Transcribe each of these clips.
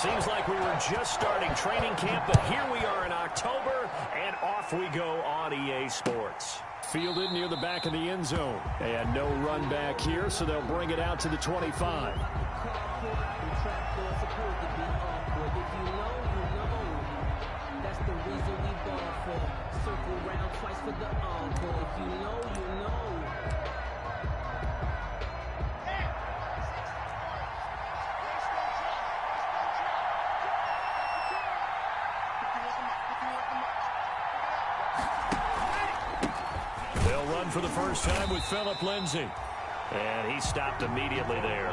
Seems like we were just starting training camp, but here we are in October, and off we go on EA Sports. Fielded near the back of the end zone. And no run back here, so they'll bring it out to the 25. They'll run for the first time with Phillip Lindsay. And he stopped immediately there.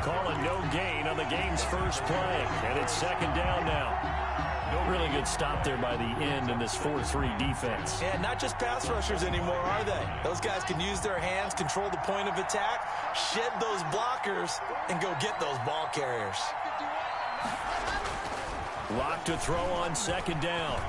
Calling no gain on the game's first play. And it's second down now. No really good stop there by the end in this 4-3 defense. Yeah, not just pass rushers anymore, are they? Those guys can use their hands, control the point of attack, shed those blockers, and go get those ball carriers. Lock to throw on second down.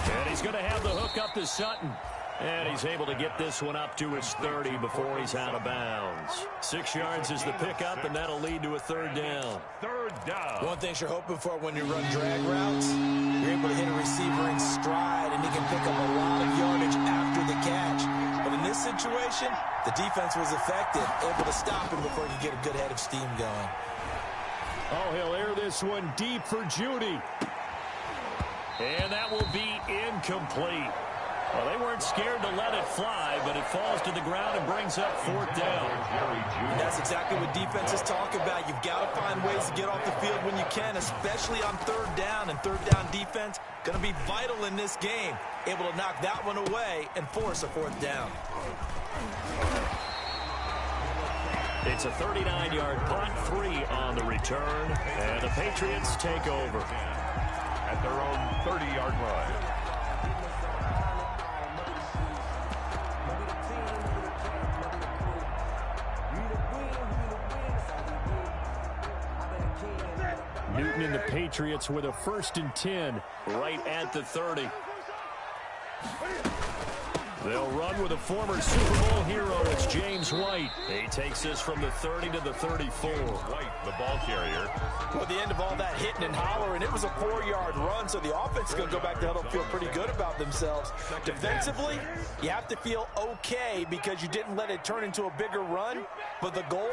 And he's going to have the hook up to Sutton. And he's able to get this one up to his 30 before he's out of bounds. 6 yards is the pickup, and that'll lead to a third down. Third down. One thing you're hoping for when you run drag routes, you're able to hit a receiver in stride, and he can pick up a lot of yardage after the catch. But in this situation, the defense was effective, able to stop him before he could get a good head of steam going. Oh, he'll air this one deep for Judy. And that will be incomplete. Well, they weren't scared to let it fly, but it falls to the ground and brings up fourth down. And that's exactly what defenses talk about. You've got to find ways to get off the field when you can, especially on third down. And third down defense going to be vital in this game. Able to knock that one away and force a fourth down. It's a 39-yard punt, 3 on the return, and the Patriots take over at their own 30-yard line. Newton and the Patriots with a 1st and 10 right at the 30. They'll run with a former Super Bowl hero. It's James White. He takes this from the 30 to the 34. White, the ball carrier. Well, at the end of all that hitting and hollering, it was a 4-yard run, so the offense is going to go back to huddle, feel pretty good about themselves. Defensively, you have to feel okay because you didn't let it turn into a bigger run, but the goal,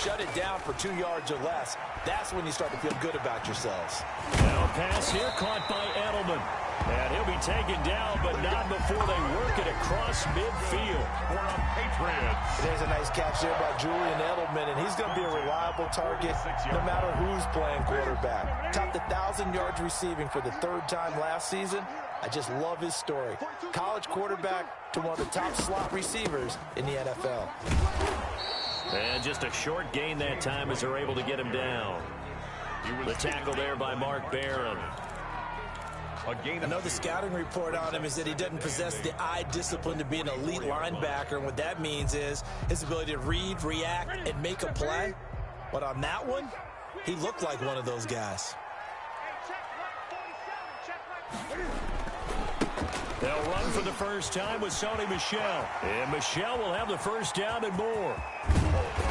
shut it down for 2 yards or less. That's when you start to feel good about yourselves. Now a pass here caught by Edelman. And he'll be taken down, but not before they work it across midfield. For the Patriots. There's a nice catch there by Julian Edelman, and he's going to be a reliable target no matter who's playing quarterback. Topped 1,000 yards receiving for the 3rd time last season. I just love his story. College quarterback to one of the top slot receivers in the NFL. And just a short gain that time as they're able to get him down. The tackle there by Mark Barron. I know the scouting report on him is that he doesn't possess the eye discipline to be an elite linebacker, and what that means is his ability to read, react, and make a play. But on that one, he looked like one of those guys. They'll run for the first time with Sony Michel. And Michel will have the first down and more.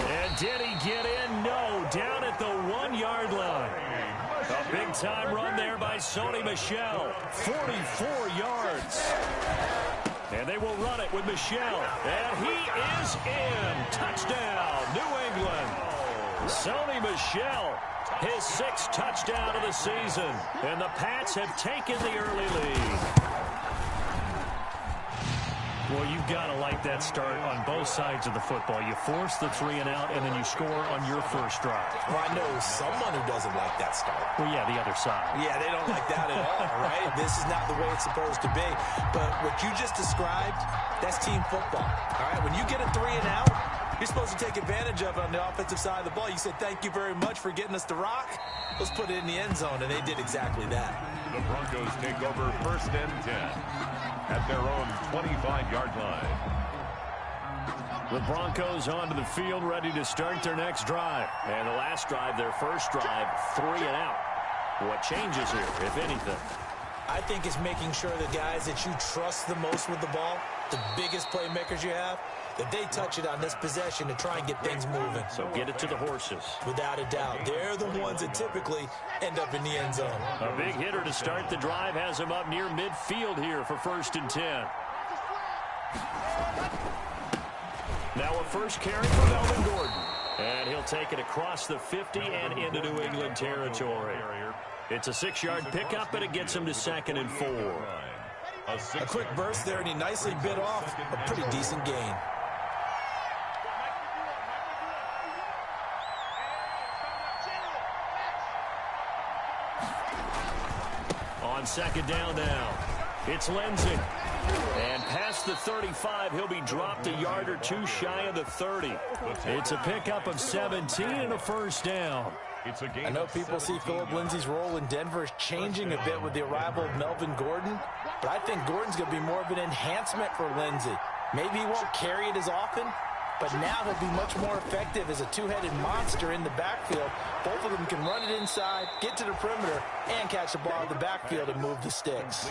And did he get in? No, down at the 1-yard line. A big-time run there by Sony Michel. 44 yards. And they will run it with Michel. And he is in. Touchdown, New England. Sony Michel, his 6th touchdown of the season. And the Pats have taken the early lead. Well, you've got to like that start on both sides of the football. You force the 3 and out, and then you score on your first drive. Well, I know someone who doesn't like that start. Well, yeah, the other side. Yeah, they don't like that at all, right? This is not the way it's supposed to be. But what you just described, that's team football. All right, when you get a 3 and out, you're supposed to take advantage of it on the offensive side of the ball. You said, thank you very much for getting us the rock. Let's put it in the end zone, and they did exactly that. The Broncos take over 1st and 10 at their own 25-yard line. The Broncos onto the field, ready to start their next drive. And the last drive, their first drive, 3 and out. What changes here, if anything? I think it's making sure the guys that you trust the most with the ball the biggest playmakers you have, that they touch it on this possession to try and get things moving. So get it to the horses. Without a doubt. They're the ones that typically end up in the end zone. A big hitter to start the drive has him up near midfield here for 1st and 10. Now a first carry for Melvin Gordon. And he'll take it across the 50 and into New England territory. It's a 6-yard pickup, and it gets him to 2nd and 4. A quick burst there, and he nicely bit off a pretty decent gain. On 2nd down now, it's Lindsey. And past the 35, he'll be dropped a yard or two shy of the 30. It's a pickup of 17 and a first down. I know people see Philip Lindsay's role in Denver is changing a bit with the arrival of Melvin Gordon, but I think Gordon's going to be more of an enhancement for Lindsay. Maybe he won't carry it as often, but now he'll be much more effective as a two-headed monster in the backfield. Both of them can run it inside, get to the perimeter, and catch the ball in the backfield and move the sticks.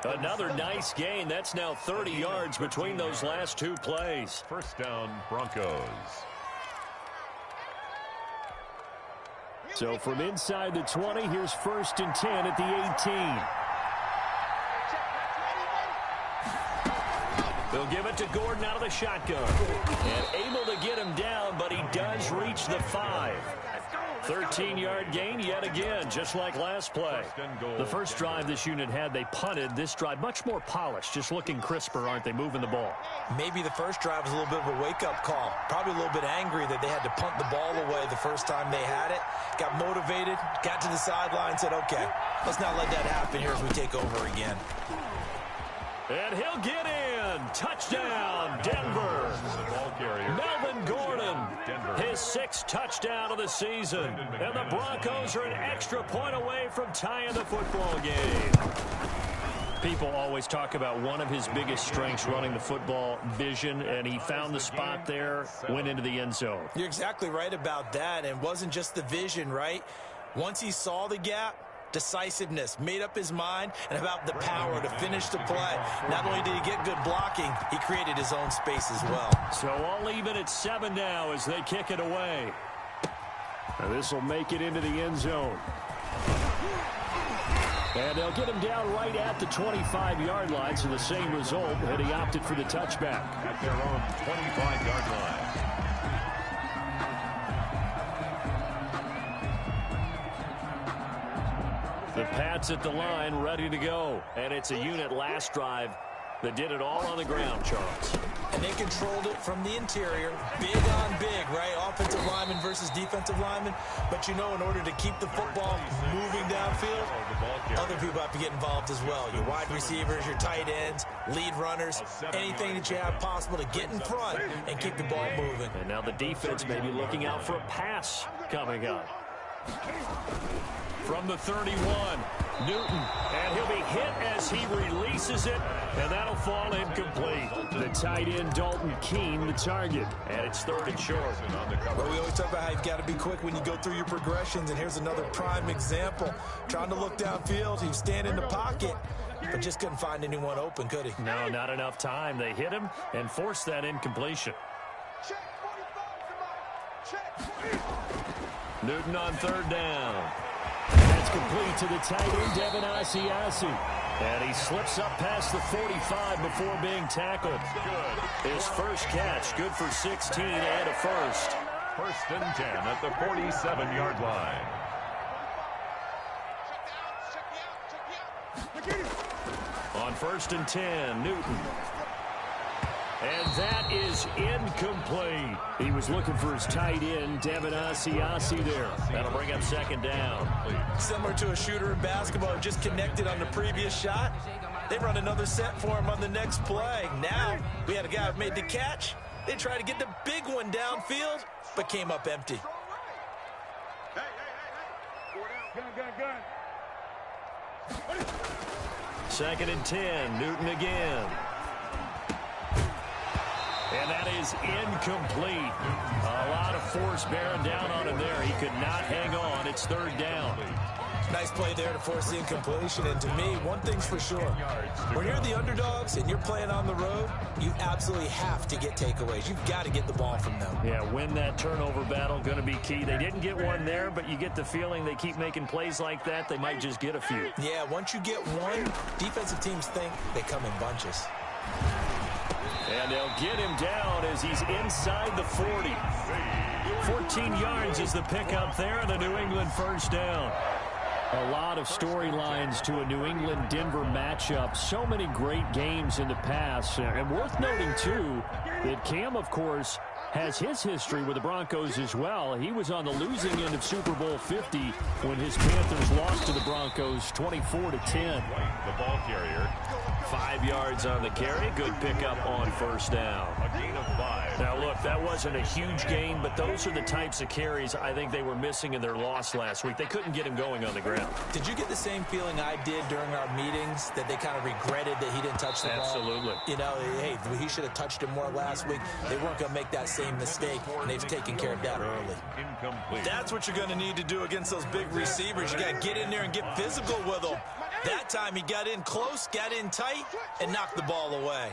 Another nice gain. That's now 30 yards between those last two plays. First down, Broncos. So from inside the 20, here's 1st and 10 at the 18. They'll give it to Gordon out of the shotgun. And able to get him down, but he does reach the 5. 13-yard gain yet again, just like last play. The first drive this unit had, they punted. This drive, much more polished, just looking crisper, aren't they, moving the ball? Maybe the first drive was a little bit of a wake-up call. Probably a little bit angry that they had to punt the ball away the first time they had it. Got motivated, got to the sideline, said, okay, let's not let that happen here as we take over again. And he'll get in. Touchdown, Denver. Melvin Gordon, his 6th touchdown of the season. And the Broncos are an extra point away from tying the football game. People always talk about one of his biggest strengths running the football, vision, and he found the spot there, went into the end zone. You're exactly right about that, and it wasn't just the vision, right? Once he saw the gap, decisiveness, made up his mind, and about the power to finish the play. Not only did he get good blocking, he created his own space as well. So all even at 7 now as they kick it away. This will make it into the end zone. And they'll get him down right at the 25-yard line, so the same result, and he opted for the touchback. At their own 25-yard line. The Pats at the line, ready to go. And it's a unit last drive that did it all on the ground, Charles. And they controlled it from the interior, big on big, right? Offensive lineman versus defensive lineman. But, you know, in order to keep the football moving downfield, other people have to get involved as well. Your wide receivers, your tight ends, lead runners, anything that you have possible to get in front and keep the ball moving. And now the defense may be looking out for a pass coming up. From the 31, Newton, and he'll be hit as he releases it, and that'll fall incomplete. The tight end, Dalton Keene, the target, and it's 3rd and short. Well, we always talk about how you've got to be quick when you go through your progressions, and here's another prime example. Trying to look downfield, he was standing in the pocket, but just couldn't find anyone open, could he? No, not enough time. They hit him and forced that incompletion. Newton on 3rd down. That's complete to the tight end, Devin Asiasi. And he slips up past the 45 before being tackled. His first catch, good for 16 and a first. 1st and 10 at the 47-yard line. On 1st and 10, Newton. And that is incomplete. He was looking for his tight end, Devin Asiasi there. That'll bring up 2nd down. Similar to a shooter in basketball, just connected on the previous shot. They run another set for him on the next play. Now, we had a guy who made the catch. They tried to get the big one downfield, but came up empty. Second and 10, Newton again. And that is incomplete. A lot of force bearing down on him there. He could not hang on. It's 3rd down. Nice play there to force the incompletion. And to me, one thing's for sure. When you're the underdogs and you're playing on the road, you absolutely have to get takeaways. You've got to get the ball from them. Yeah, win that turnover battle, going to be key. They didn't get one there, but you get the feeling they keep making plays like that, they might just get a few. Yeah, once you get one, defensive teams think they come in bunches. And they'll get him down as he's inside the 40. 14 yards is the pickup there, and a New England first down. A lot of storylines to a New England-Denver matchup. So many great games in the past. And worth noting, too, that Cam, of course, has his history with the Broncos as well. He was on the losing end of Super Bowl 50 when his Panthers lost to the Broncos 24-10. The ball carrier. 5 yards on the carry. Good pickup on first down. A gain of 5. Now, look, that wasn't a huge gain, but those are the types of carries I think they were missing in their loss last week. They couldn't get him going on the ground. Did you get the same feeling I did during our meetings, that they kind of regretted that he didn't touch the ball? Absolutely. You know, hey, he should have touched it more last week. They weren't going to make that same mistake, and they've taken care of that early. Incomplete. That's what you're going to need to do against those big receivers. You got to get in there and get physical with them. That time he got in close, got in tight, and knocked the ball away.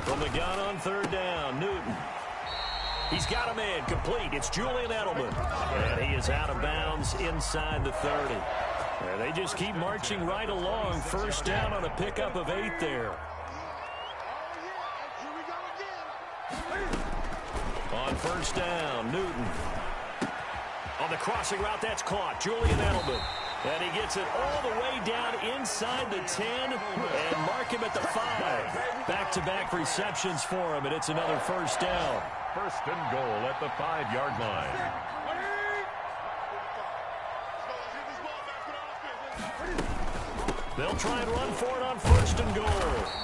From the gun on third down, Newton. He's got a man complete. It's Julian Edelman. And he is out of bounds inside the 30. And they just keep marching right along. First down on a pickup of 8 there. On first down, Newton. On the crossing route, that's caught. Julian Edelman. And he gets it all the way down inside the 10 and mark him at the 5. Back-to-back receptions for him, and it's another first down. First and goal at the 5-yard line. They'll try and run for it on first and goal.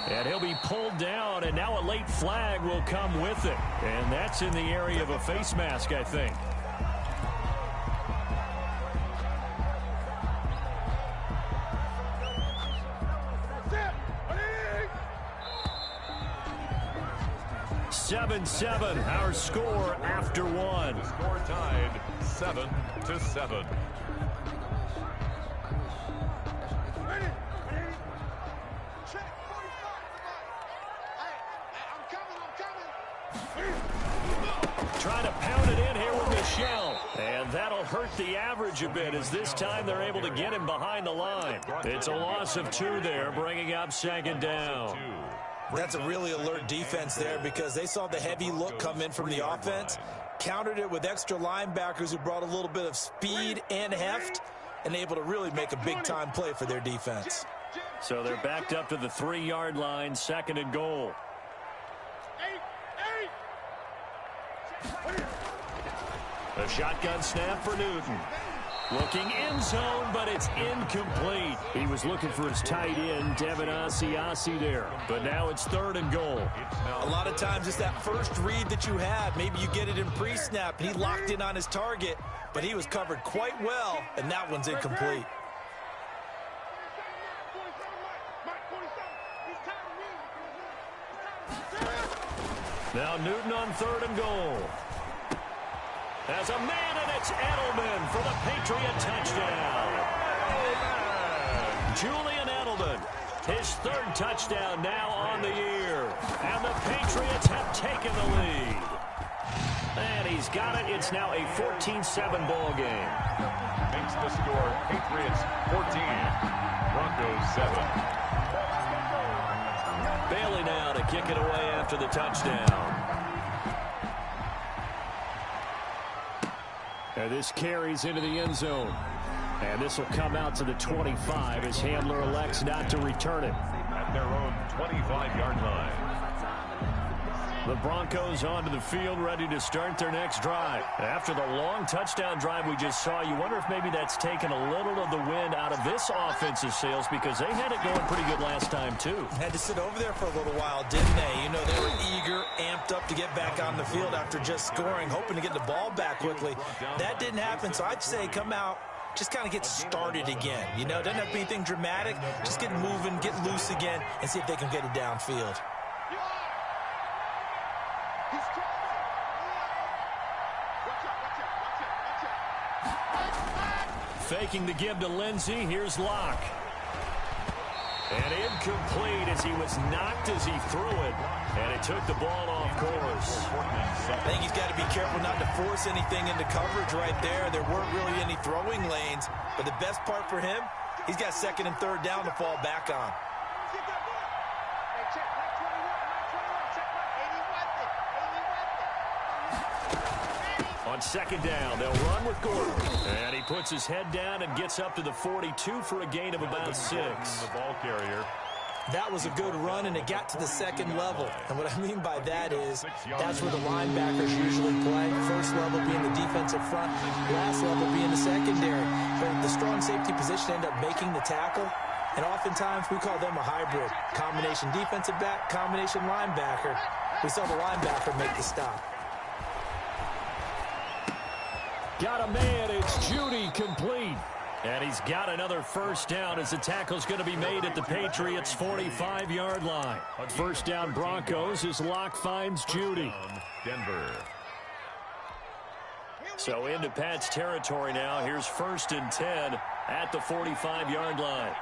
And he'll be pulled down, and now a late flag will come with it. And that's in the area of a face mask, I think. Seven, our score after one. The score tied 7-7. Trying to pound it in here with Michel. And that'll hurt the average a bit as this time they're able to get him behind the line. It's a loss of 2 there, bringing up second down. That's a really alert defense there because they saw the heavy look come in from the offense, countered it with extra linebackers who brought a little bit of speed and heft, and able to really make a big-time play for their defense. So they're backed up to the 3-yard line, second and goal. A shotgun snap for Newton. Looking end zone, but it's incomplete. He was looking for his tight end, Devin Asiasi there. But now it's third and goal. A lot of times it's that first read that you had. Maybe you get it in pre-snap, and he locked in on his target, but he was covered quite well, and that one's incomplete. Now Newton on third and goal. As a man, and it's Edelman for the Patriot touchdown. Julian Edelman, his third touchdown now on the year. And the Patriots have taken the lead. And he's got it. It's now a 14-7 ball game. Makes the score Patriots 14, Broncos 7. Bailey now to kick it away after the touchdown. And this carries into the end zone. And this will come out to the 25 as Hamler elects not to return it. At their own 25-yard line. The Broncos onto the field, ready to start their next drive. After the long touchdown drive we just saw, you wonder if maybe that's taken a little of the wind out of this offensive sails because they had it going pretty good last time, too. Had to sit over there for a little while, didn't they? You know, they were eager, amped up to get back on the field after just scoring, hoping to get the ball back quickly. That didn't happen, so I'd say come out, just kind of get started again. You know, doesn't have to be anything dramatic. Just get moving, get loose again, and see if they can get it downfield. Faking the give to Lindsey. Here's Locke. And incomplete as he was knocked as he threw it. And it took the ball off course. I think he's got to be careful not to force anything into coverage right there. There weren't really any throwing lanes. But the best part for him, he's got second and third down to fall back on. On second down, they'll run with Gordon. And he puts his head down and gets up to the 42 for a gain of about 6. The ball carrier. That was a good run, and it got to the second level. And what I mean by that is that's where the linebackers usually play. First level being the defensive front, last level being the secondary. But the strong safety position end up making the tackle. And oftentimes we call them a hybrid. Combination defensive back, combination linebacker. We saw the linebacker make the stop. Got a man, it's Judy, complete. And he's got another first down as the tackle's going to be made at the Patriots' 45-yard line. First down Broncos as Locke finds Judy. Denver. So into Pat's territory now. Here's 1st and 10 at the 45-yard line.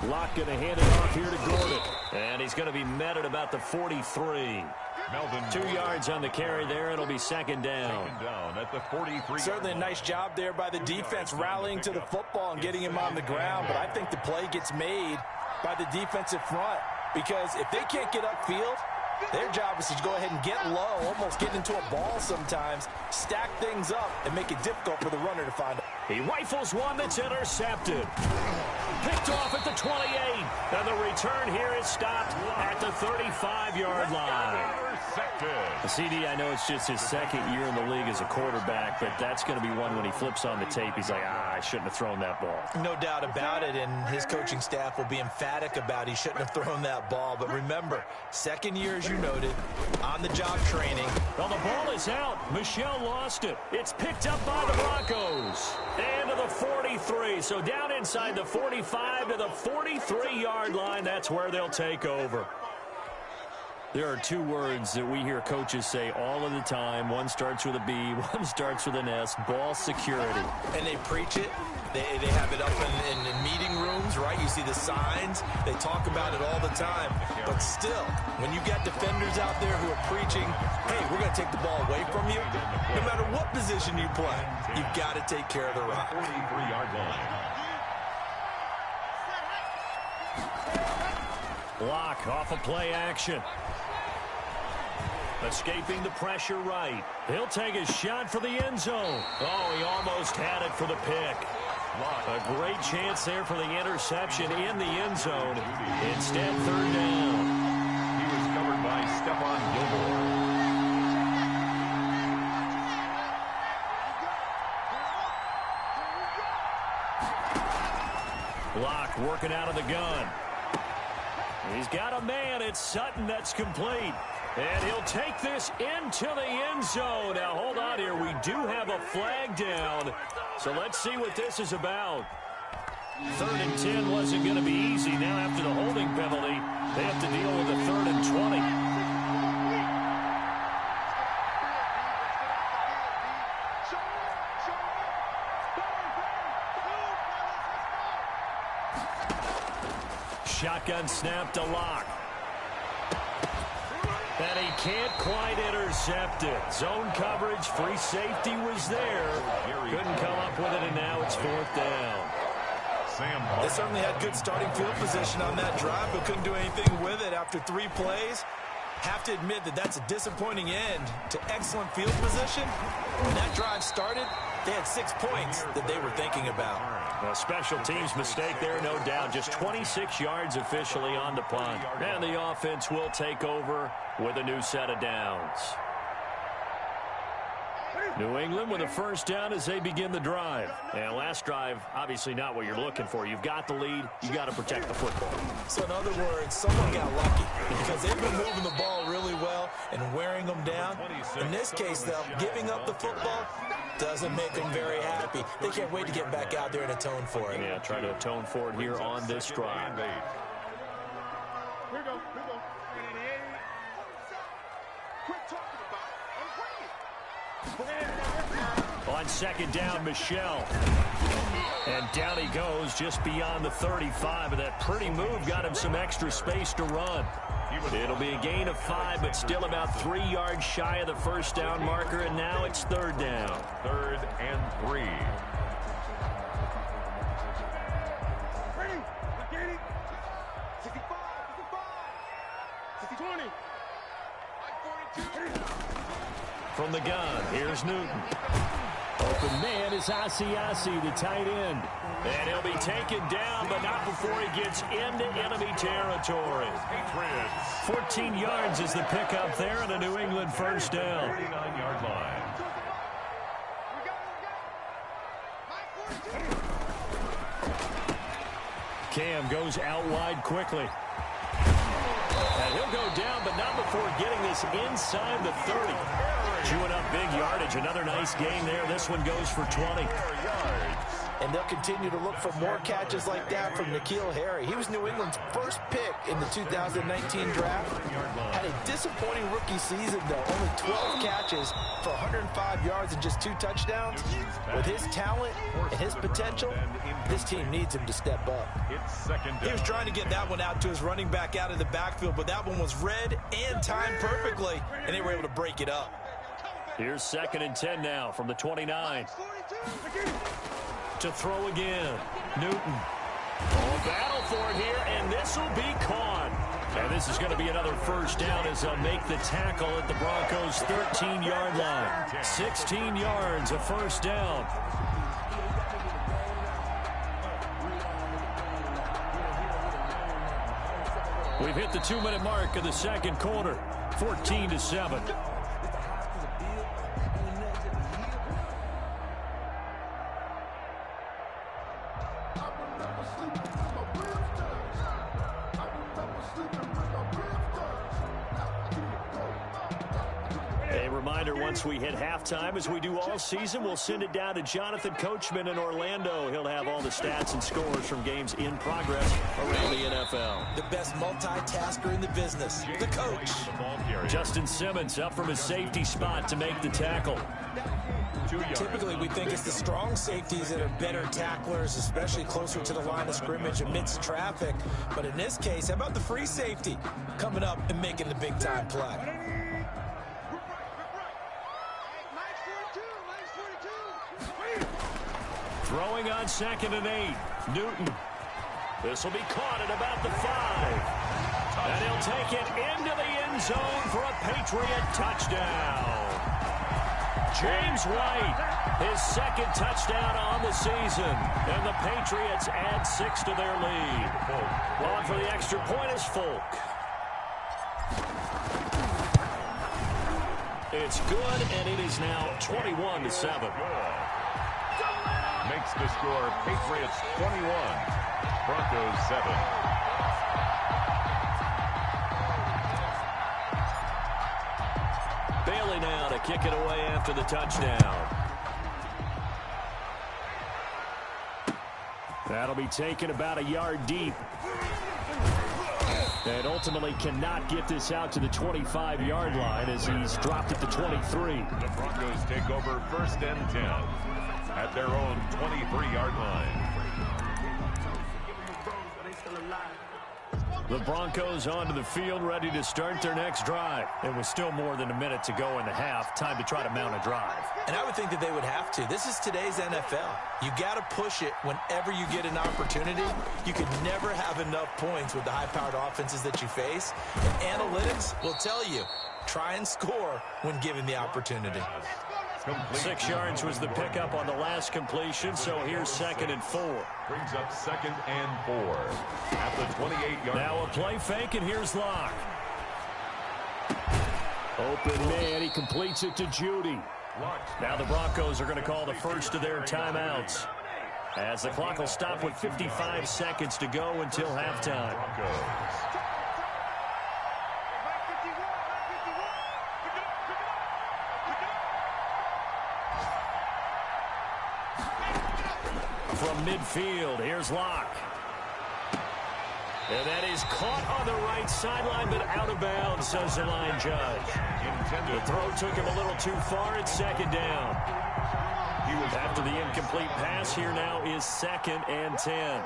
Locke going to hand it off here to Gordon. And he's going to be met at about the 43. 2 yards on the carry there. It'll be second down. At the 43. Certainly a nice job there by the defense rallying to the football and getting him on the ground. But I think the play gets made by the defensive front. Because if they can't get upfield, their job is to go ahead and get low, almost get into a ball sometimes, stack things up, and make it difficult for the runner to find it. He rifles one that's intercepted. Picked off at the 28. And the return here is stopped at the 35-yard line. The CD, I know it's just his second year in the league as a quarterback, but that's going to be one when he flips on the tape. He's like, I shouldn't have thrown that ball. No doubt about it, and his coaching staff will be emphatic about he shouldn't have thrown that ball. But remember, second year, as you noted, on-the-job training. Well, the ball is out. Michel lost it. It's picked up by the Broncos. And to the 43. So down inside the 45 to the 43-yard line. That's where they'll take over. There are 2 words that we hear coaches say all of the time. One starts with a B, one starts with an S, ball security. And they preach it. They have it up in meeting rooms, right? You see the signs. They talk about it all the time. But still, when you got defenders out there who are preaching, hey, we're going to take the ball away from you, no matter what position you play, you've got to take care of the rock. 43-yard line. Block off a play action. Escaping the pressure right. He'll take a shot for the end zone. Oh, he almost had it for the pick. A great chance there for the interception in the end zone. Instead, third down. He was covered by Stephon Gilmore. Block working out of the gun. He's got a man. It's Sutton that's complete. And he'll take this into the end zone. Now, hold on here. We do have a flag down. So let's see what this is about. 3rd and 10 wasn't going to be easy. Now, after the holding penalty, they have to deal with a 3rd and 20. Shotgun snap to Locke. And he can't quite intercept it. Zone coverage, free safety was there. Couldn't come up with it, and now it's 4th down. They certainly had good starting field position on that drive, but couldn't do anything with it after 3 plays. Have to admit that that's a disappointing end to excellent field position. When that drive started, they had 6 points that they were thinking about. A special teams mistake there, no doubt. Just 26 yards officially on the punt. And the offense will take over with a new set of downs. New England with a first down as they begin the drive. And last drive, obviously not what you're looking for. You've got the lead. You got to protect the football. So in other words, someone got lucky because they've been moving the ball really well and wearing them down. In this case, though, giving up the football doesn't make them very happy. They can't wait to get back out there and atone for it. Yeah, try to atone for it here on this drive. Here we go. Quit talking about it and bring it. On second down, Michel. And down he goes just beyond the 35. And that pretty move got him some extra space to run. It'll be a gain of 5, but still about 3 yards shy of the first down marker. And now it's third down. 3rd and 3. Ready? Ready? 65, 65, 20. From the gun, here's Newton. Open man is Asiasi, the tight end. And he'll be taken down, but not before he gets into enemy territory. 14 yards is the pickup there, and a New England first down. 39-yard line. Cam goes out wide quickly. And he'll go down, but not before getting this inside the 30. Chewing up big yardage. Another nice gain there. This one goes for 20. And they'll continue to look for more catches like that from N'Keal Harry. He was New England's first pick in the 2019 draft. Had a disappointing rookie season, though. Only 12 catches for 105 yards and just 2 touchdowns. With his talent and his potential, this team needs him to step up. He was trying to get that one out to his running back out of the backfield, but that one was read and timed perfectly, and they were able to break it up. Here's 2nd and 10 now from the 29. To throw again. Newton. Oh, battle for it here, and this will be caught. And this is going to be another first down as they'll make the tackle at the Broncos' 13-yard line. 16 yards, a first down. We've hit the 2-minute mark of the second quarter. 14-7. Once we hit halftime, as we do all season, we'll send it down to Jonathan Coachman in Orlando. He'll have all the stats and scores from games in progress around the NFL. The best multitasker in the business, the coach. Justin Simmons up from his safety spot to make the tackle. Typically, we think it's the strong safeties that are better tacklers, especially closer to the line of scrimmage amidst traffic. But in this case, how about the free safety coming up and making the big-time play? Throwing on 2nd and 8. Newton. This will be caught at about the 5. And he'll take it into the end zone for a Patriot touchdown. James White, his 2nd touchdown on the season. And the Patriots add 6 to their lead. On for the extra point is Folk. It's good, and it is now 21-7. Makes the score Patriots 21, Broncos 7. Bailey now to kick it away after the touchdown. That'll be taken about a yard deep. And ultimately cannot get this out to the 25-yard line as he's dropped at the 23. The Broncos take over 1st and 10. At their own 23-yard line. The Broncos onto the field, ready to start their next drive. It was still more than a minute to go in the half. Time to try to mount a drive. And I would think that they would have to. This is today's NFL. You got to push it whenever you get an opportunity. You can never have enough points with the high-powered offenses that you face. And analytics will tell you, try and score when given the opportunity. 6 yards was the pickup on the last completion, so here's 2nd and 4. Brings up 2nd and 4 at the 28-yard line. Now a play fake, and here's Locke. Open man, he completes it to Judy. Now the Broncos are going to call the first of their timeouts, as the clock will stop with 55 seconds to go until halftime. From midfield, here's Locke. And that is caught on the right sideline, but out of bounds, says the line judge. The throw took him a little too far. It's 2nd down. After the incomplete pass, here now is 2nd and 10.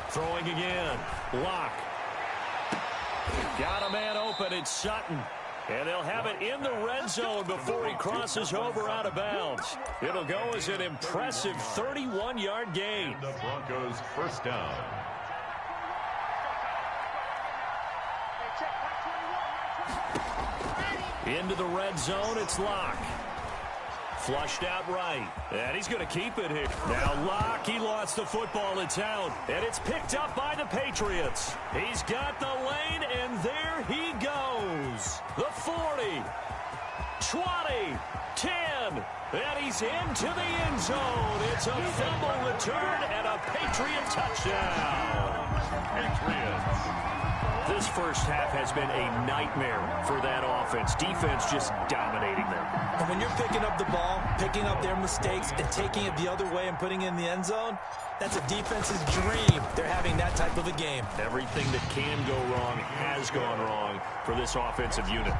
Throwing again. Lock. Got a man open. It's Sutton. And they'll have it in the red zone before he crosses over out of bounds. It'll go as an impressive 31-yard gain. The Broncos first down. Into the red zone. It's Lock. Flushed out right. And he's going to keep it here. Now Lock, he lost the football. It's out. And it's picked up by the Patriots. He's got the lane, and there he goes. The 40, 20, 10. And he's into the end zone. It's a fumble return and a Patriot touchdown. Patriots. This first half has been a nightmare for that offense. Defense just dominating them. And when you're picking up the ball, picking up their mistakes, and taking it the other way and putting it in the end zone, that's a defense's dream. They're having that type of a game. Everything that can go wrong has gone wrong for this offensive unit.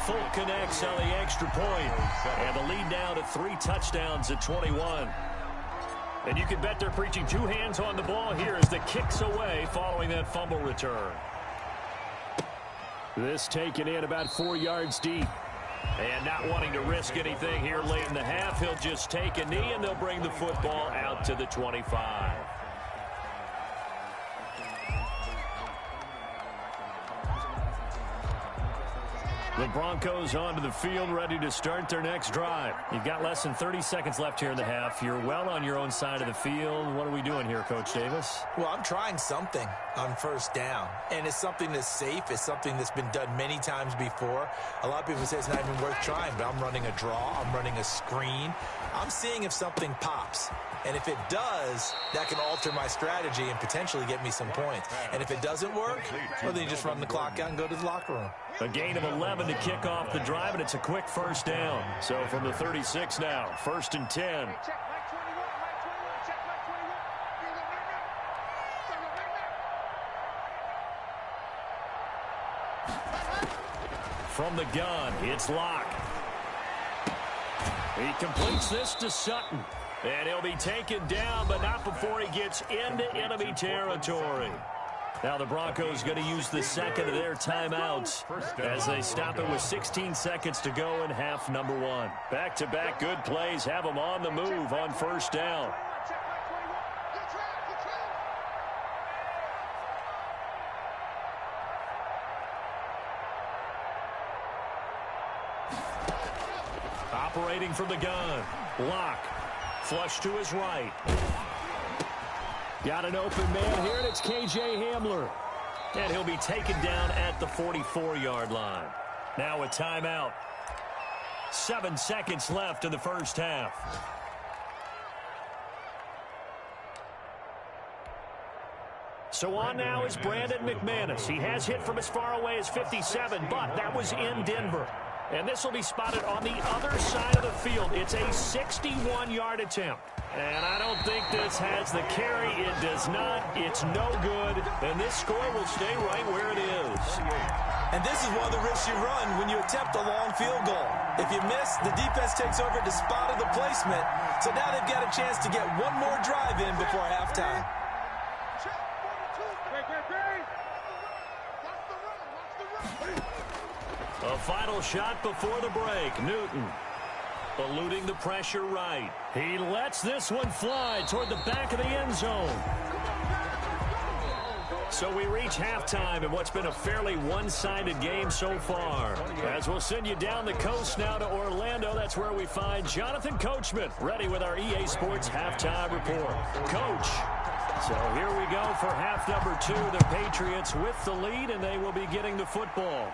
Full connects on the extra point, and the lead now to 3 touchdowns at 21. And you can bet they're preaching 2 hands on the ball here as the kick's away following that fumble return. This taken in about 4 yards deep. And not wanting to risk anything here late in the half, he'll just take a knee, and they'll bring the football out to the 25. The Broncos onto the field, ready to start their next drive. You've got less than 30 seconds left here in the half. You're well on your own side of the field. What are we doing here, Coach Davis? Well, I'm trying something on first down, and it's something that's safe. It's something that's been done many times before. A lot of people say it's not even worth trying, but I'm running a draw. I'm running a screen. I'm seeing if something pops. And if it does, that can alter my strategy and potentially get me some points. And if it doesn't work, well, then you just run the clock out and go to the locker room. A gain of 11 to kick off the drive, and it's a quick first down. So from the 36 now, 1st and 10. From the gun, it's Lock. He completes this to Sutton. And he'll be taken down, but not before he gets into enemy territory. Now the Broncos going to use the second of their timeouts as they stop it with 16 seconds to go in half number 1. Back-to-back good plays have them on the move on first down. Operating from the gun, Lock. Flush to his right. Got an open man here, and it's K.J. Hamler. And he'll be taken down at the 44-yard line. Now a timeout. 7 seconds left in the first half. So on now is Brandon McManus. He has hit from as far away as 57, but that was in Denver. And this will be spotted on the other side of the field. It's a 61-yard attempt. And I don't think this has the carry. It does not. It's no good. And this score will stay right where it is. And this is one of the risks you run when you attempt a long field goal. If you miss, the defense takes over at the spot of the placement. So now they've got a chance to get one more drive in before halftime. A final shot before the break. Newton eluding the pressure right. He lets this one fly toward the back of the end zone. So we reach halftime in what's been a fairly one-sided game so far. As we'll send you down the coast now to Orlando, that's where we find Jonathan Coachman ready with our EA Sports halftime report. Coach. So here we go for half number 2. The Patriots with the lead, and they will be getting the football.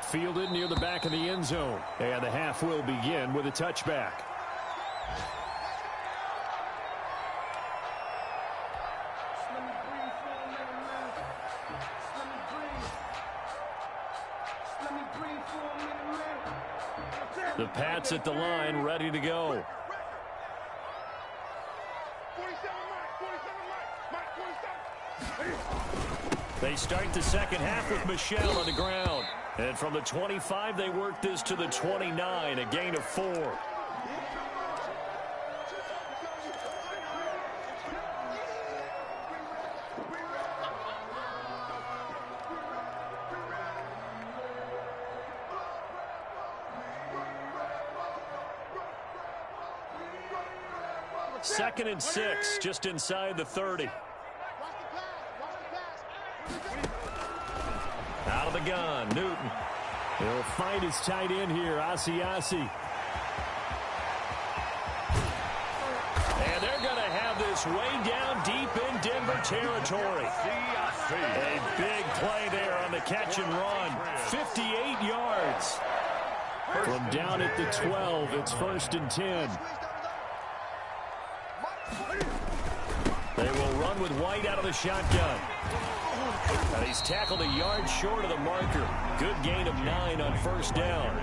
Fielded near the back of the end zone. And the half will begin with a touchback. Let me breathe for a minute, man. The Pats at the line, ready to go. 47, 47, They start the second half with Michel on the ground. And from the 25, they work this to the 29, a gain of 4. Second and 6, just inside the 30. Out of the gun, Newton. He'll find his tight end here, Asiasi. And they're going to have this way down deep in Denver territory. A big play there on the catch and run. 58 yards. From down at the 12, it's 1st and 10. They will run with White out of the shotgun. And he's tackled a yard short of the marker. Good gain of 9 on 1st down.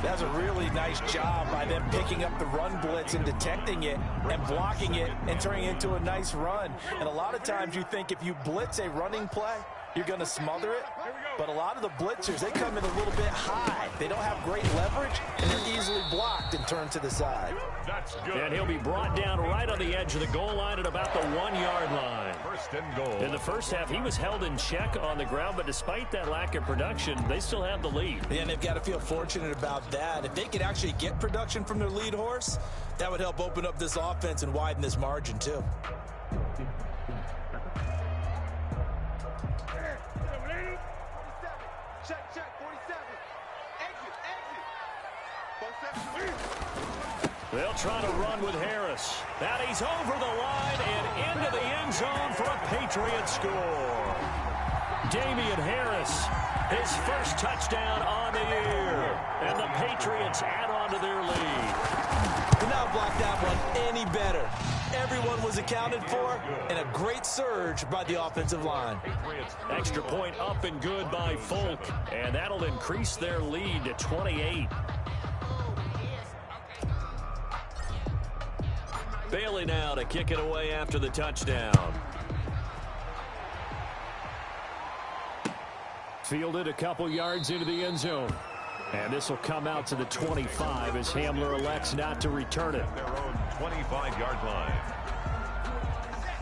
That's a really nice job by them picking up the run blitz and detecting it and blocking it and turning it into a nice run. And a lot of times you think if you blitz a running play, you're going to smother it. But a lot of the blitzers, they come in a little bit high. They don't have great leverage, and they're easily blocked and turned to the side. That's good. And he'll be brought down right on the edge of the goal line at about the 1-yard line. 1st and goal. In the first half, he was held in check on the ground, but despite that lack of production, they still have the lead. And they've got to feel fortunate about that. If they could actually get production from their lead horse, that would help open up this offense and widen this margin, too. check, 47. Exit. They'll try to run with Harris. Now he's over the line and into the end zone for a Patriot score. Damian Harris, his first touchdown on the year. And the Patriots add on to their lead. Could not block that one any better. Everyone was accounted for, and a great surge by the offensive line. Extra point up and good by Folk, and that'll increase their lead to 28. Bailey now to kick it away after the touchdown. Fielded a couple yards into the end zone. And this will come out to the 25 as Hamler elects not to return it. Their own 25-yard line.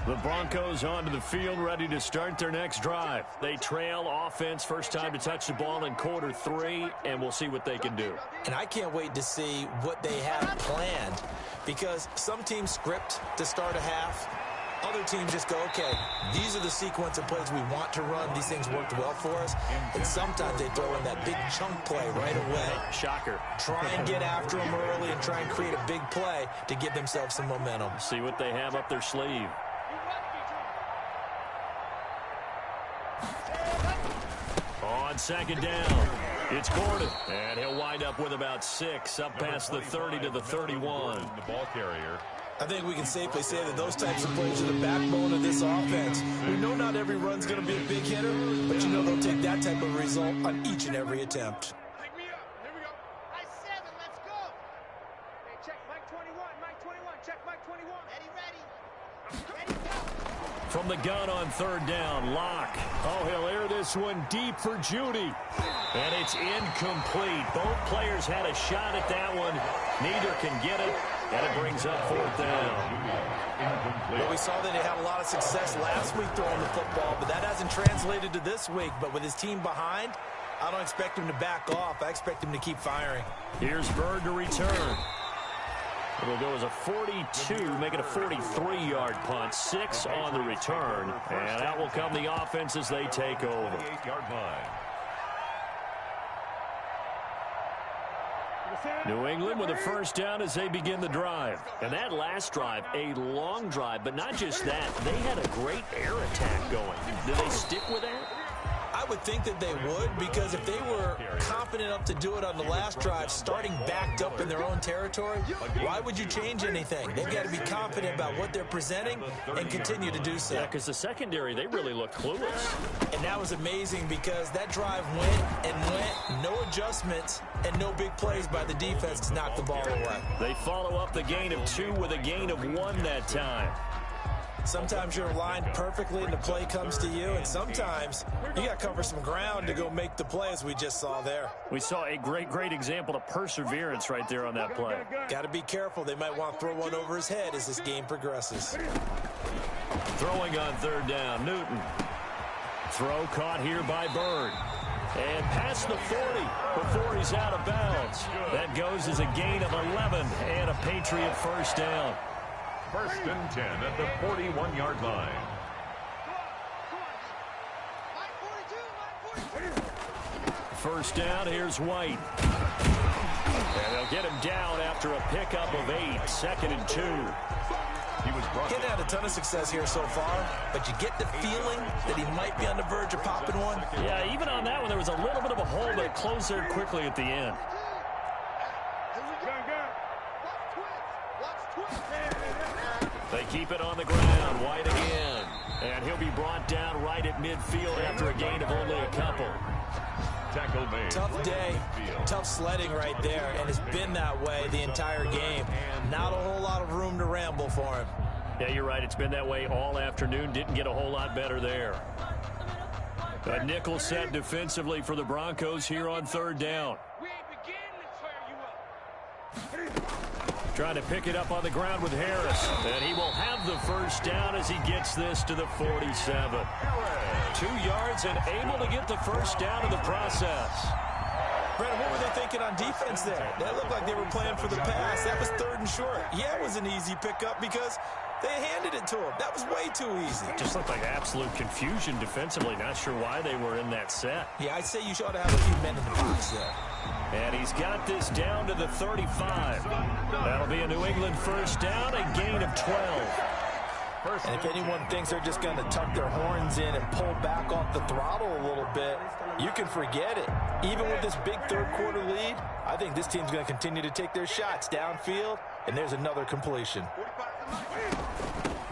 The Broncos onto the field, ready to start their next drive. They trail offense, first time to touch the ball in quarter 3, and we'll see what they can do. And I can't wait to see what they have planned, because some teams script to start a half. Other teams just go, okay, these are the sequence of plays we want to run. These things worked well for us. And sometimes they throw in that big chunk play right away. Shocker. Try and get after them early and try and create a big play to give themselves some momentum. See what they have up their sleeve. On second down, it's Gordon. And he'll wind up with about 6, up past the 30 to the 31. The ball carrier. I think we can safely say that those types of plays are the backbone of this offense. We know not every run's going to be a big hitter, but you know they'll take that type of result on each and every attempt. Pick me up. Here we go. High 7, let's go. Hey, check Mike 21. Mike 21. Check Mike 21. Ready, go. From the gun on third down, Locke. Oh, he'll air this one deep for Judy. And it's incomplete. Both players had a shot at that one. Neither can get it. And it brings up 4th down. Well, we saw that he had a lot of success last week throwing the football, but that hasn't translated to this week. But with his team behind, I don't expect him to back off. I expect him to keep firing. Here's Bird to return. It'll go as a 42, make it a 43-yard punt. 6 on the return. And out will come the offense as they take over. 8-yard line. New England with a first down as they begin the drive. And that last drive, a long drive, but not just that. They had a great air attack going. Do they stick with that? I I would think that they would, because if they were confident enough to do it on the last drive, starting backed up in their own territory, why would you change anything? They've got to be confident about what they're presenting and continue to do so. Yeah, because the secondary, they really look clueless. And that was amazing because that drive went and went, no adjustments, and no big plays by the defense to knock the ball away. They follow up the gain of 2 with a gain of 1 that time. Sometimes you're aligned perfectly and the play comes to you, and sometimes you got to cover some ground to go make the play, as we just saw there. We saw a great example of perseverance right there on that play. Got to be careful. They might want to throw one over his head as this game progresses. Throwing on 3rd down, Newton. Throw caught here by Bird. And past the 40 before he's out of bounds. That goes as a gain of 11 and a Patriot first down. 1st and 10 at the 41-yard line. First down, here's White. And they'll get him down after a pickup of 8, 2nd and 2. He was getting had a ton of success here so far, but you get the feeling that he might be on the verge of popping one. Yeah, even on that one, there was a little bit of a hole, but it closed there quickly at the end. They keep it on the ground. White again. And he'll be brought down right at midfield after a gain of only a couple. Tackle made. Tough day. Tough sledding right there, and it's been that way the entire game. Not a whole lot of room to ramble for him. Yeah, you're right. It's been that way all afternoon. Didn't get a whole lot better there. A nickel set defensively for the Broncos here on 3rd down. Trying to pick it up on the ground with Harris. And he will have the first down as he gets this to the 47. 2 yards and able to get the first down in the process. Brandon, what were they thinking on defense there? That looked like they were playing for the pass. That was 3rd and short. Yeah, it was an easy pickup because they handed it to him. That was way too easy. Just looked like absolute confusion defensively. Not sure why they were in that set. Yeah, I'd say you should have a few men in the box there. And he's got this down to the 35. That'll be a New England first down, a gain of 12. And if anyone thinks they're just going to tuck their horns in and pull back off the throttle a little bit, you can forget it. Even with this big 3rd quarter lead, I think this team's going to continue to take their shots downfield, and there's another completion.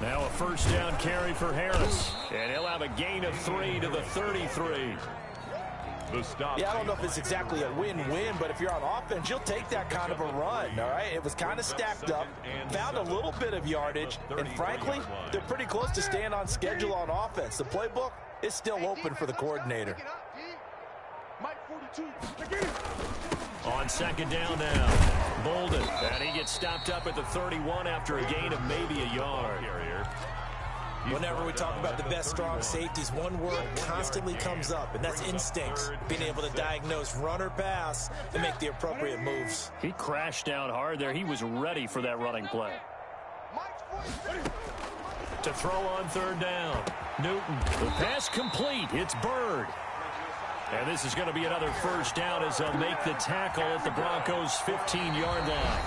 Now a first down carry for Harris, and he'll have a gain of 3 to the 33. Yeah, I don't know if it's exactly a win-win, but if you're on offense, you'll take that kind of a run, all right? It was kind of stacked up, found a little bit of yardage, and frankly, they're pretty close to staying on schedule on offense. The playbook is still open for the coordinator. On 2nd down now, Bolden, and he gets stopped up at the 31 after a gain of maybe a yard. Whenever we talk about the best strong safeties, one word constantly comes up, and that's instincts. Being able to diagnose run or pass and make the appropriate moves. He crashed down hard there. He was ready for that running play. To throw on 3rd down. Newton, the pass complete. It's Bird. And this is going to be another first down as they'll make the tackle at the Broncos' 15-yard line.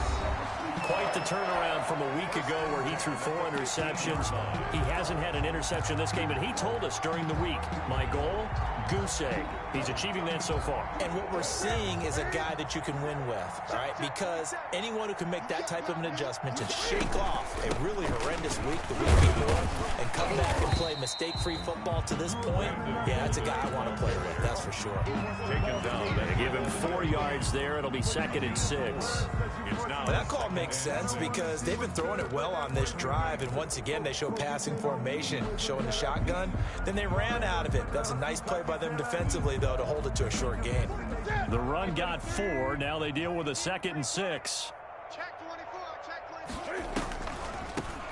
Quite the turnaround from a week ago where he threw 4 interceptions. He hasn't had an interception this game, but he told us during the week, my goal, goose egg. He's achieving that so far. And what we're seeing is a guy that you can win with, all right? Because anyone who can make that type of an adjustment to shake off a really horrendous week the week before and come back and play mistake-free football to this point, yeah, that's a guy I want to play with, that's for sure. They give him 4 yards there. It'll be 2nd and 6. But that call makes sense because they've been throwing it well on this drive, and once again they show passing formation, showing the shotgun. Then they ran out of it. That's a nice play by them defensively, though, to hold it to a short gain. The run got 4. Now they deal with a 2nd and 6.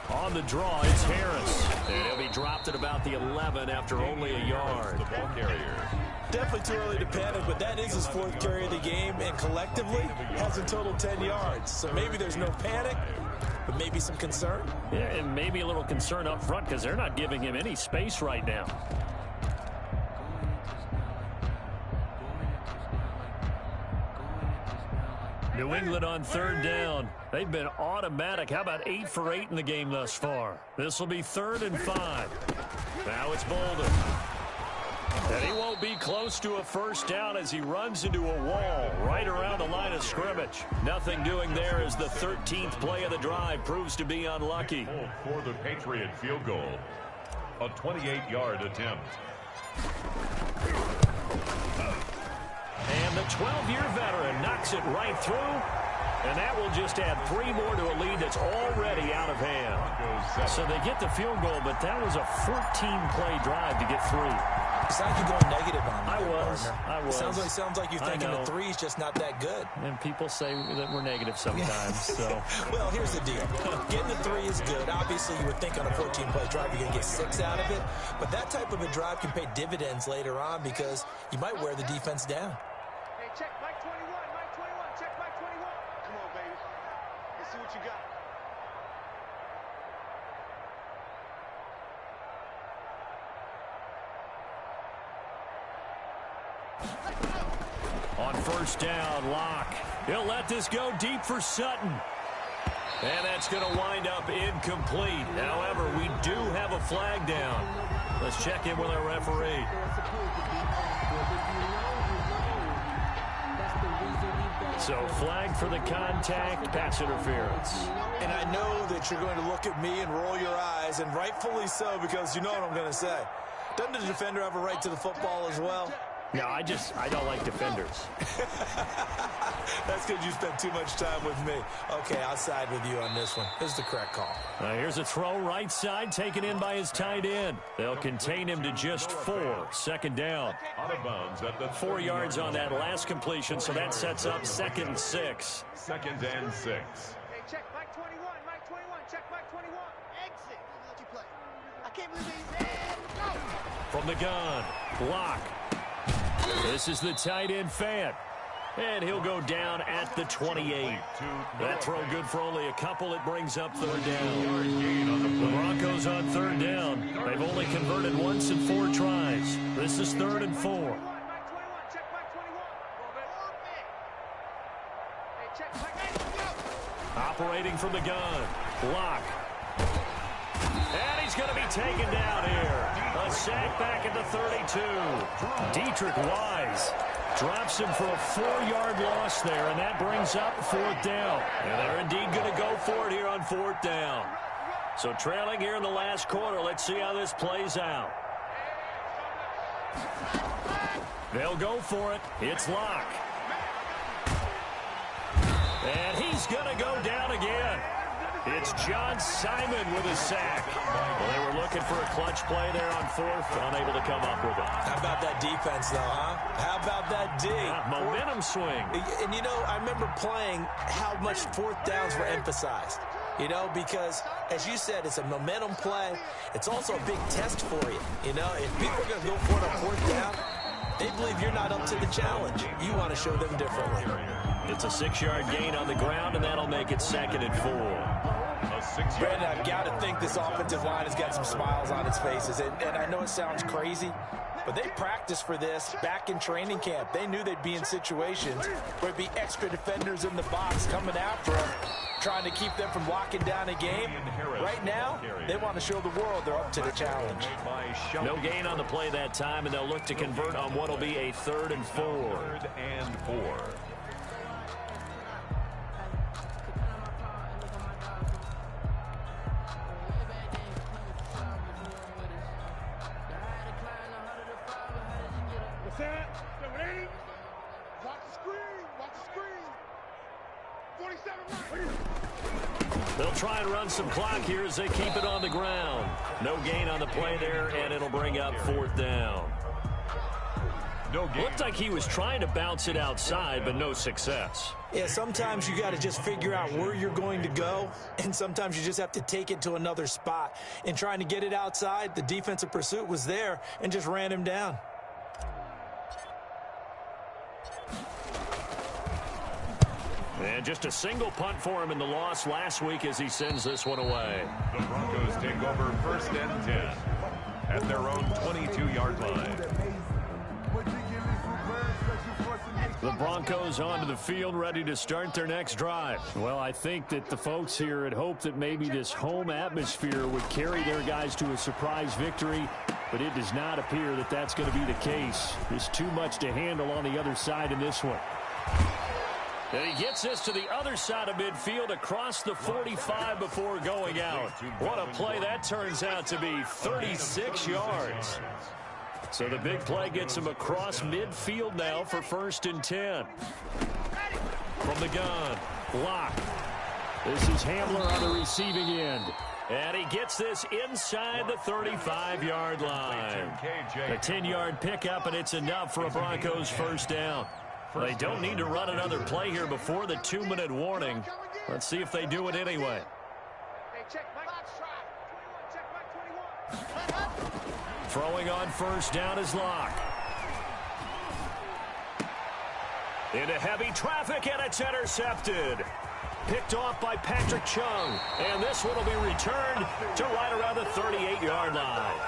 On the draw, it's Harris. And he'll be dropped at about the 11 after only a yard. The ball carrier. Definitely too early to panic, but that is his 4th carry of the game, and collectively has a total 10 yards. So maybe there's no panic, but maybe some concern. Yeah, and maybe a little concern up front because they're not giving him any space right now. New England on 3rd down. They've been automatic. How about 8 for 8 in the game thus far? This will be 3rd and 5. Now it's Bolden. And he won't be close to a first down as he runs into a wall right around the line of scrimmage. Nothing doing there as the 13th play of the drive proves to be unlucky. For the Patriot field goal, a 28-yard attempt. And the 12-year veteran knocks it right through. And that will just add 3 more to a lead that's already out of hand. So they get the field goal, but that was a 14-play drive to get 3. It's like you're going negative on me. I was. Sounds like you're thinking the 3's just not that good. And people say that we're negative sometimes. So, well, here's the deal. Getting the 3 is good. Obviously, you would think on a 14-play drive you're going to get 6 out of it. But that type of a drive can pay dividends later on because you might wear the defense down. Hey, check Mike 21, Mike 21, check Mike 21. Come on, baby. Let's see what you got. on first down, Locke. He'll let this go deep for Sutton. And that's going to wind up incomplete. However, we do have a flag down. Let's check in with our referee. So flag for the contact, pass interference. And I know that you're going to look at me and roll your eyes, and rightfully so, because you know what I'm going to say. Doesn't the defender have a right to the football as well? No, I don't like defenders. That's because you spent too much time with me. Okay, I'll side with you on this one. This is the correct call. Here's a throw right side, taken in by his tight end. They'll contain him to just 4. Second down. 4 yards on that last completion, so that sets up 2nd and 6. 2nd and 6. Hey, check Mike 21, Mike 21, check Mike 21. Exit. Let you play. I can't believe he's in. Go. From the gun, Block. This is the tight end, Fant. And he'll go down at the 28. That throw good for only a couple. It brings up 3rd down. The Broncos on 3rd down. They've only converted once in 4 tries. This is 3rd and 4. Mike 21, check Mike 21. Hey, check Mike 8. Go. Operating from the gun. Block. And he's going to be taken down here. A sack back at the 32. Dietrich Wise drops him for a 4-yard loss there, and that brings up 4th down. And they're indeed going to go for it here on 4th down. So trailing here in the last quarter. Let's see how this plays out. They'll go for it. It's Locke. And he's going to go down again. It's John Simon with a sack. Well, they were looking for a clutch play there on 4th, unable to come up with it. How about that defense, though, huh? How about that D? Momentum swing. And, you know, I remember playing how much 4th downs were emphasized. You know, because, as you said, it's a momentum play. It's also a big test for you. You know, if people are going to go for it on 4th down, they believe you're not up to the challenge. You want to show them differently. It's a 6-yard gain on the ground, and that'll make it 2nd and 4. Brandon, I've got to think this offensive line has got some smiles on its faces. And I know it sounds crazy, but they practiced for this back in training camp. They knew they'd be in situations where there'd be extra defenders in the box coming after them, trying to keep them from locking down a game. Right now, they want to show the world they're up to the challenge. No gain on the play that time, and they'll look to convert on what will be a 3rd and 4. 3rd and 4. They'll try and run some clock here as they keep it on the ground. No gain on the play there, and it'll bring up 4th down. Looked like he was trying to bounce it outside, but no success. Yeah, sometimes you got to just figure out where you're going to go, and sometimes you just have to take it to another spot. In trying to get it outside, the defensive pursuit was there and just ran him down. And just a single punt for him in the loss last week as he sends this one away. The Broncos take over 1st and 10 at their own 22-yard line. The Broncos onto the field, ready to start their next drive. Well, I think that the folks here had hoped that maybe this home atmosphere would carry their guys to a surprise victory. but it does not appear that that's going to be the case. There's too much to handle on the other side in this one. And he gets this to the other side of midfield across the 45 before going out. What a play that turns out to be, 36 yards. So the big play gets him across midfield now for 1st and 10. From the gun, Locke. This is Hamler on the receiving end. And he gets this inside the 35-yard line. A 10-yard pickup, and it's enough for a Broncos 1st down. They don't need to run another play here before the 2-minute warning. Let's see if they do it anyway. Throwing on 1st down is Locke. Into heavy traffic, and it's intercepted. Picked off by Patrick Chung. And this one will be returned to right around the 38-yard line.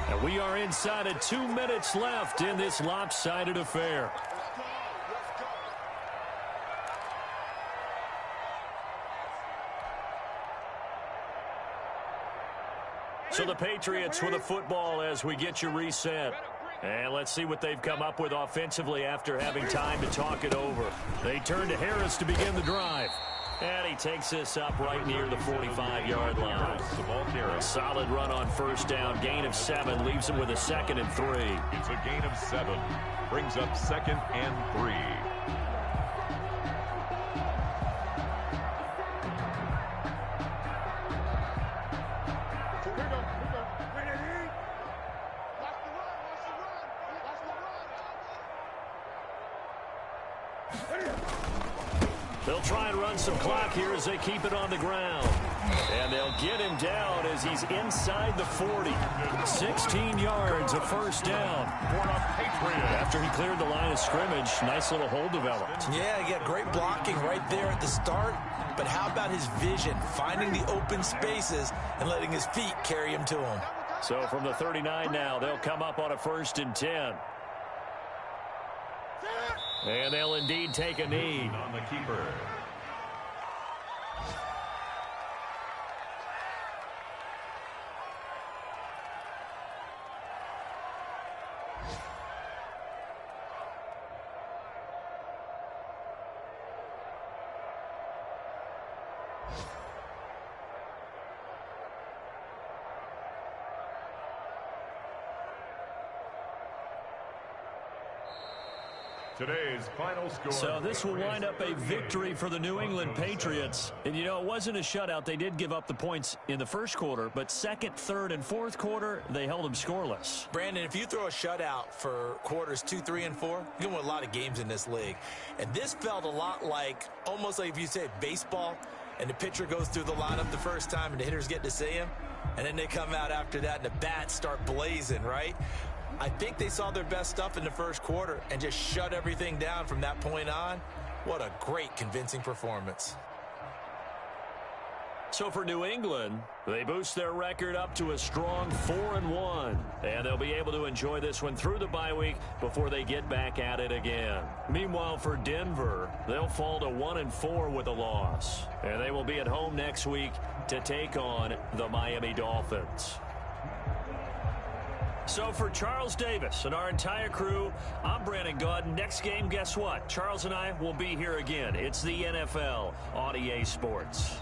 And we are inside of 2 minutes left in this lopsided affair. So the Patriots with a football as we get you reset. And let's see what they've come up with offensively after having time to talk it over. They turn to Harris to begin the drive. And he takes this up right near the 45-yard line. A solid run on 1st down. Gain of 7 leaves him with a 2nd and 3. It's a gain of 7. Brings up 2nd and 3. They'll try and run some clock here as they keep it on the ground. And they'll get him down as he's inside the 40. 16 yards, a 1st down. After he cleared the line of scrimmage, nice little hole developed. Yeah, great blocking right there at the start. But how about his vision, finding the open spaces and letting his feet carry him to him. So from the 39 now, they'll come up on a 1st and 10. And they'll indeed take a knee. On the keeper. Today's final score. So this will wind up a victory for the New England Patriots. And, you know, it wasn't a shutout. They did give up the points in the 1st quarter, but 2nd, 3rd, and 4th quarter, they held them scoreless. Brandon, if you throw a shutout for quarters 2, 3, and 4, you're going to win a lot of games in this league. And this felt a lot like, almost like if you said baseball, and the pitcher goes through the lineup the first time and the hitters get to see him, and then they come out after that and the bats start blazing, right? I think they saw their best stuff in the 1st quarter and just shut everything down from that point on. What a great, convincing performance. So for New England, they boost their record up to a strong 4-1. And they'll be able to enjoy this one through the bye week before they get back at it again. Meanwhile, for Denver, they'll fall to 1-4 with a loss. And they will be at home next week to take on the Miami Dolphins. So for Charles Davis and our entire crew, I'm Brandon Gaudin. Next game, guess what? Charles and I will be here again. It's the NFL on EA Sports.